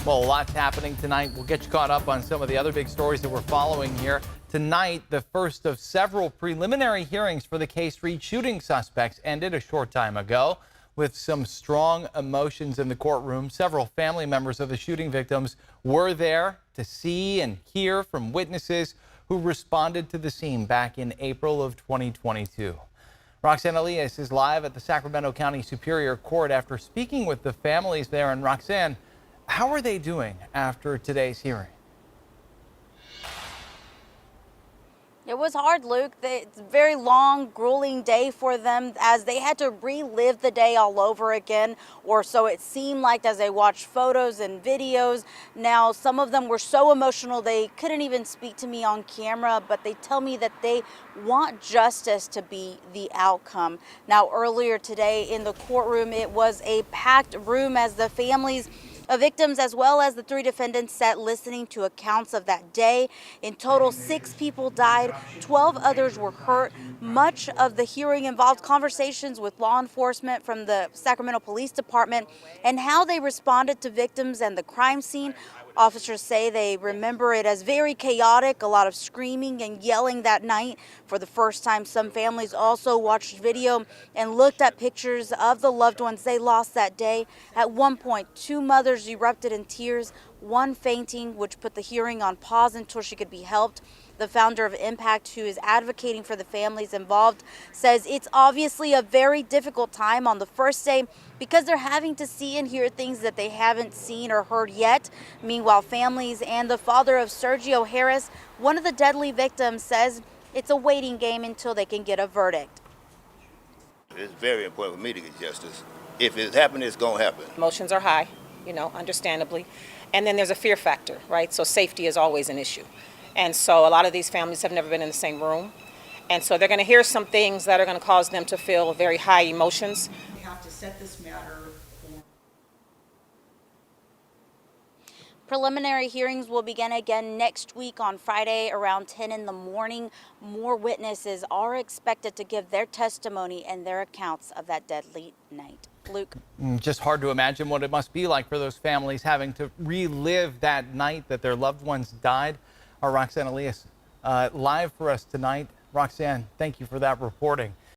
Well, a lot's happening tonight. We'll get you caught up on some of the other big stories that we're following here. Tonight, the first of several preliminary hearings for the K-Street shooting suspects ended a short time ago. With some strong emotions in the courtroom, several family members of the shooting victims were there to see and hear from witnesses who responded to the scene back in April of 2022. Roxanne Elias is live at the Sacramento County Superior Court after speaking with the families there. And Roxanne, how are they doing after today's hearing? It was hard, Luke. It's a very long, grueling day for them as they had to relive the day all over again, or so it seemed like as they watched photos and videos. Now, some of them were so emotional they couldn't even speak to me on camera, but they tell me that they want justice to be the outcome. Now, earlier today in the courtroom, it was a packed room as the families of victims as well as the 3 defendants sat listening to accounts of that day. In total, 6 people died, 12 others were hurt. Much of the hearing involved conversations with law enforcement from the Sacramento Police Department and how they responded to victims and the crime scene. Officers say they remember it as very chaotic, a lot of screaming and yelling that night. For the first time, some families also watched video and looked at pictures of the loved ones they lost that day. At one point, 2 mothers erupted in tears, one fainting, which put the hearing on pause until she could be helped. The founder of Impact, who is advocating for the families involved, says it's obviously a very difficult time on the first day because they're having to see and hear things that they haven't seen or heard yet. Meanwhile, families and the father of Sergio Harris, one of the deadly victims, says it's a waiting game until they can get a verdict. It's very important for me to get justice. If it's happening, it's going to happen. Emotions are high, understandably. And then there's a fear factor, right? So safety is always an issue. And so a lot of these families have never been in the same room. And so they're going to hear some things that are going to cause them to feel very high emotions. We have to set this matter. Preliminary hearings will begin again next week on Friday around 10 in the morning. More witnesses are expected to give their testimony and their accounts of that deadly night. Luke. Just hard to imagine what it must be like for those families having to relive that night that their loved ones died. Our Roxanne Elias live for us tonight. Roxanne, thank you for that reporting.